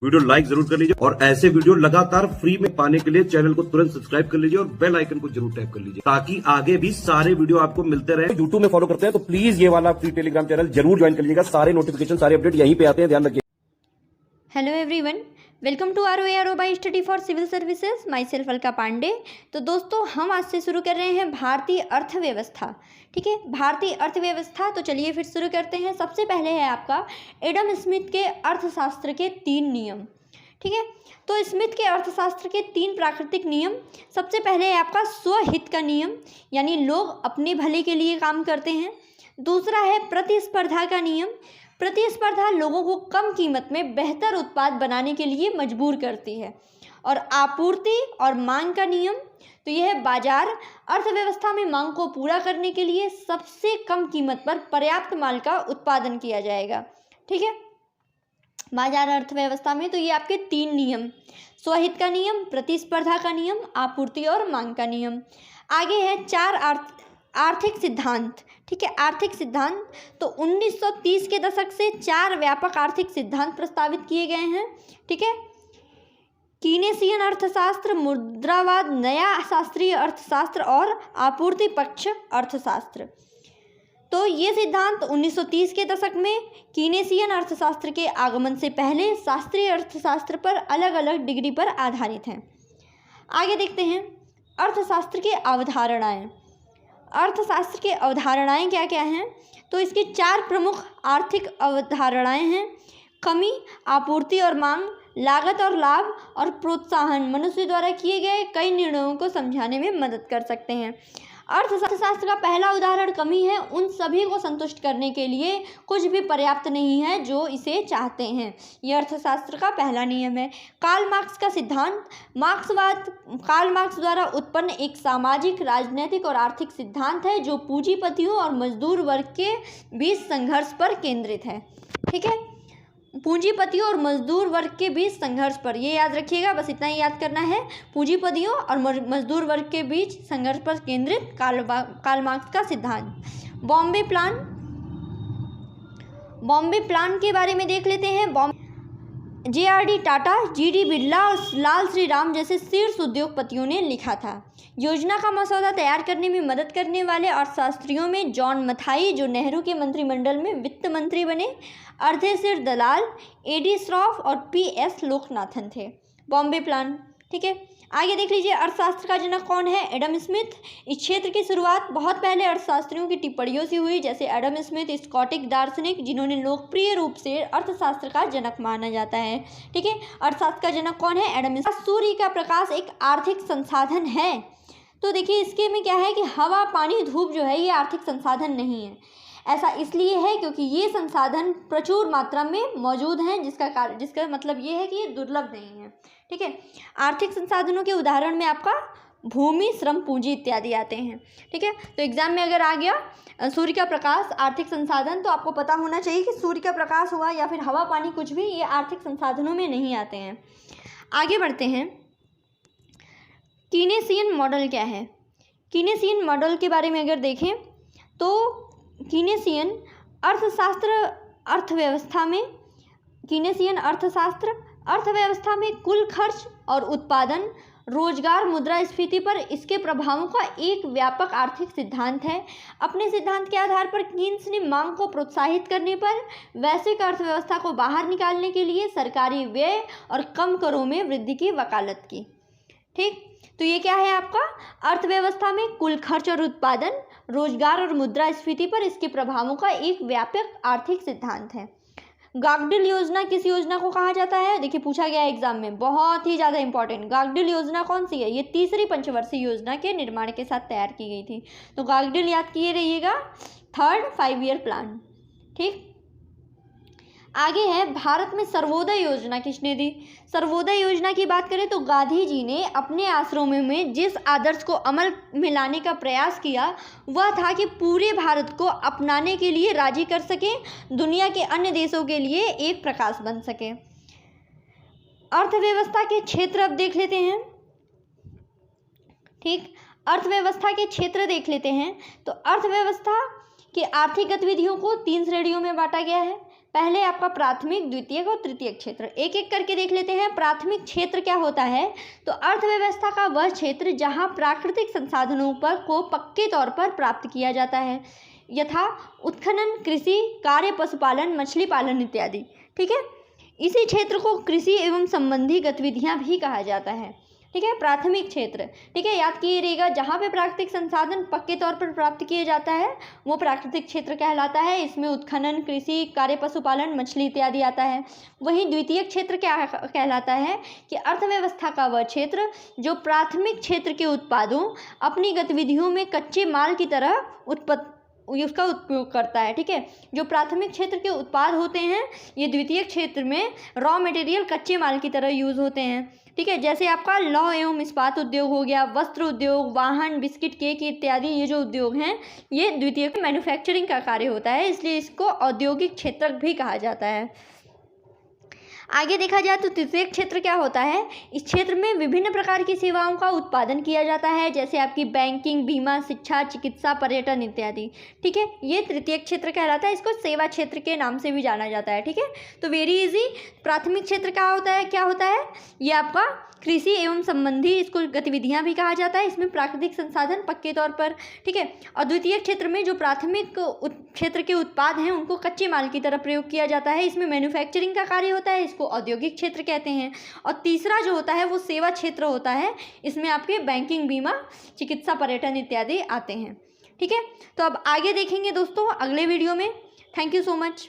Video like जरूर कर लीजिए और ऐसे वीडियो लगातार फ्री में पाने के लिए चैनल को तुरंत सब्सक्राइब कर लीजिए और बेल आइकन को जरूर टैप कर लीजिए ताकि आगे भी सारे वीडियो आपको मिलते रहे। यूट्यूब में फॉलो करते हैं तो प्लीज ये वाला फ्री टेलीग्राम चैनल जरूर ज्वाइन कर लीजिएगा। सारे नोटिफिकेशन सारे अपडेट यहीं पे आते हैं, ध्यान रखिए। Hello everyone, welcome to ROARO by study for civil services. Myself Alka Pandey. तो दोस्तों, हम आज से शुरू कर रहे हैं भारतीय अर्थव्यवस्था। ठीक है, भारतीय अर्थव्यवस्था। तो चलिए फिर शुरू करते हैं। सबसे पहले है आपका एडम स्मिथ के अर्थशास्त्र के 3 नियम। ठीक है, तो स्मिथ के अर्थशास्त्र के 3 प्राकृतिक नियम। सबसे पहले है आपका स्वहित का नियम, यानी लोग अपने भले के लिए काम करते हैं। दूसरा है प्रतिस्पर्धा का नियम। प्रतिस्पर्धा लोगों को कम कीमत में बेहतर उत्पाद बनाने के लिए मजबूर करती है। और आपूर्ति और मांग का नियम, तो यह है बाजार अर्थव्यवस्था में मांग को पूरा करने के लिए सबसे कम कीमत पर पर्याप्त माल का उत्पादन किया जाएगा। ठीक है, बाजार अर्थव्यवस्था में तो ये आपके 3 नियम, स्वहित का नियम, प्रतिस्पर्धा का नियम, आपूर्ति और मांग का नियम। आगे है 4 आर्थिक सिद्धांत। ठीक है, आर्थिक सिद्धांत। तो 1930 के दशक से 4 व्यापक आर्थिक सिद्धांत प्रस्तावित किए गए हैं। ठीक है, कीनेसियन अर्थशास्त्र, मुद्रावाद, नया शास्त्रीय अर्थशास्त्र और आपूर्ति पक्ष अर्थशास्त्र। तो ये सिद्धांत 1930 के दशक में कीनेसियन अर्थशास्त्र के आगमन से पहले शास्त्रीय अर्थशास्त्र पर अलग अलग डिग्री पर आधारित हैं। आगे देखते हैं अर्थशास्त्र की अवधारणाएं। अर्थशास्त्र की अवधारणाएं क्या क्या हैं? तो इसकी 4 प्रमुख आर्थिक अवधारणाएं हैं। कमी, आपूर्ति और मांग, लागत और लाभ और प्रोत्साहन मनुष्य द्वारा किए गए कई निर्णयों को समझाने में मदद कर सकते हैं। अर्थशास्त्र का पहला उदाहरण कमी है। उन सभी को संतुष्ट करने के लिए कुछ भी पर्याप्त नहीं है जो इसे चाहते हैं। यह अर्थशास्त्र का पहला नियम है। कार्ल मार्क्स का सिद्धांत। मार्क्सवाद कार्ल मार्क्स द्वारा उत्पन्न एक सामाजिक, राजनीतिक और आर्थिक सिद्धांत है जो पूंजीपतियों और मजदूर वर्ग के बीच संघर्ष पर केंद्रित है। ठीक है, पूंजीपतियों और मजदूर वर्ग के बीच संघर्ष पर, ये याद रखिएगा, बस इतना ही याद करना है। पूंजीपतियों और मजदूर वर्ग के बीच संघर्ष पर केंद्रित कार्ल मार्क्स का सिद्धांत। बॉम्बे प्लान के बारे में देख लेते हैं। JRD टाटा, GD बिरला और लाल श्री राम जैसे शीर्ष उद्योगपतियों ने लिखा था। योजना का मसौदा तैयार करने में मदद करने वाले अर्थशास्त्रियों में जॉन मथाई, जो नेहरू के मंत्रिमंडल में वित्त मंत्री बने, अर्धेसिर दलाल, AD श्रॉफ और PS लोकनाथन थे। बॉम्बे प्लान। ठीक है, आगे देख लीजिए अर्थशास्त्र का जनक कौन है? Adam Smith. इस क्षेत्र की शुरुआत बहुत पहले अर्थशास्त्रियों की टिप्पणियों से हुई, जैसे एडम स्मिथ, स्कॉटिश दार्शनिक, जिन्होंने लोकप्रिय रूप से अर्थशास्त्र का जनक माना जाता है। ठीक है, अर्थशास्त्र का जनक कौन है? Adam Smith. सूर्य का प्रकाश एक आर्थिक संसाधन है। तो देखिए इसके में क्या है कि हवा, पानी, धूप जो है ये आर्थिक संसाधन नहीं है। ऐसा इसलिए है क्योंकि ये संसाधन प्रचुर मात्रा में मौजूद हैं, जिसका मतलब ये है कि ये दुर्लभ नहीं है। ठीक है, आर्थिक संसाधनों के उदाहरण में आपका भूमि, श्रम, पूंजी इत्यादि आते हैं। ठीक है, तो एग्जाम में अगर आ गया सूर्य का प्रकाश आर्थिक संसाधन, तो आपको पता होना चाहिए कि सूर्य का प्रकाश हुआ या फिर हवा, पानी, कुछ भी ये आर्थिक संसाधनों में नहीं आते हैं। आगे बढ़ते हैं। कीनेसियन मॉडल क्या है? कीनेसियन मॉडल के बारे में अगर देखें तो कीनेसियन अर्थव्यवस्था में कुल खर्च और उत्पादन, रोजगार, मुद्रास्फीति पर इसके प्रभावों का एक व्यापक आर्थिक सिद्धांत है। अपने सिद्धांत के आधार पर कीन्स ने मांग को प्रोत्साहित करने पर वैश्विक अर्थव्यवस्था को बाहर निकालने के लिए सरकारी व्यय और कम करों में वृद्धि की वकालत की। ठीक, तो ये क्या है आपका? अर्थव्यवस्था में कुल खर्च और उत्पादन, रोजगार और मुद्रास्फीति पर इसके प्रभावों का एक व्यापक आर्थिक सिद्धांत है। गागडिल योजना किस योजना को कहा जाता है? देखिए पूछा गया एग्जाम में, बहुत ही ज़्यादा इंपॉर्टेंट। गागडिल योजना कौन सी है? ये तीसरी पंचवर्षीय योजना के निर्माण के साथ तैयार की गई थी। तो गागडिल याद किए रहिएगा, 3rd 5-year प्लान। ठीक, आगे है भारत में सर्वोदय योजना किसने दी? सर्वोदय योजना की बात करें तो गांधी जी ने अपने आश्रमों में जिस आदर्श को अमल में लाने का प्रयास किया वह था कि पूरे भारत को अपनाने के लिए राजी कर सके, दुनिया के अन्य देशों के लिए एक प्रकाश बन सके। अर्थव्यवस्था के क्षेत्र अब देख लेते हैं। ठीक, अर्थव्यवस्था के क्षेत्र देख लेते हैं। तो अर्थव्यवस्था की आर्थिक गतिविधियों को 3 श्रेणियों में बांटा गया है। पहले आपका प्राथमिक, द्वितीयक और तृतीयक क्षेत्र एक एक करके देख लेते हैं। प्राथमिक क्षेत्र क्या होता है? तो अर्थव्यवस्था का वह क्षेत्र जहां प्राकृतिक संसाधनों को पक्के तौर पर प्राप्त किया जाता है, यथा उत्खनन, कृषि कार्य, पशुपालन, मछली पालन इत्यादि। ठीक है, इसी क्षेत्र को कृषि एवं संबंधी गतिविधियां भी कहा जाता है। ठीक है, प्राथमिक क्षेत्र। ठीक है, याद कीजिएगा, जहाँ पे प्राकृतिक संसाधन पक्के तौर पर प्राप्त किए जाता है वो प्राकृतिक क्षेत्र कहलाता है। इसमें उत्खनन, कृषि कार्य, पशुपालन, मछली इत्यादि आता है। वहीं द्वितीयक क्षेत्र क्या कहलाता है कि अर्थव्यवस्था का वह क्षेत्र जो प्राथमिक क्षेत्र के उत्पादों, अपनी गतिविधियों में कच्चे माल की तरह उसका उपयोग करता है। ठीक है, जो प्राथमिक क्षेत्र के उत्पाद होते हैं ये द्वितीयक क्षेत्र में रॉ मटेरियल, कच्चे माल की तरह यूज़ होते हैं। ठीक है, जैसे आपका लौह एवं इस्पात उद्योग हो गया, वस्त्र उद्योग, वाहन, बिस्किट, केक इत्यादि, ये जो उद्योग हैं ये द्वितीयक मैन्युफैक्चरिंग का कार्य होता है, इसलिए इसको औद्योगिक क्षेत्र भी कहा जाता है। आगे देखा जाए तो तृतीयक क्षेत्र क्या होता है? इस क्षेत्र में विभिन्न प्रकार की सेवाओं का उत्पादन किया जाता है, जैसे आपकी बैंकिंग, बीमा, शिक्षा, चिकित्सा, पर्यटन इत्यादि। ठीक है, ये तृतीयक क्षेत्र कहलाता है, इसको सेवा क्षेत्र के नाम से भी जाना जाता है। ठीक है, तो वेरी इजी। प्राथमिक क्षेत्र क्या होता है? ये आपका कृषि एवं संबंधी इसको गतिविधियां भी कहा जाता है, इसमें प्राकृतिक संसाधन पक्के तौर पर। ठीक है, और द्वितीयक क्षेत्र में जो प्राथमिक क्षेत्र के उत्पाद हैं उनको कच्चे माल की तरह प्रयोग किया जाता है, इसमें मैन्युफैक्चरिंग का कार्य होता है, इसको औद्योगिक क्षेत्र कहते हैं। और तीसरा जो होता है वो सेवा क्षेत्र होता है, इसमें आपके बैंकिंग, बीमा, चिकित्सा, पर्यटन इत्यादि आते हैं। ठीक है, तो अब आगे देखेंगे दोस्तों अगले वीडियो में। Thank you so much.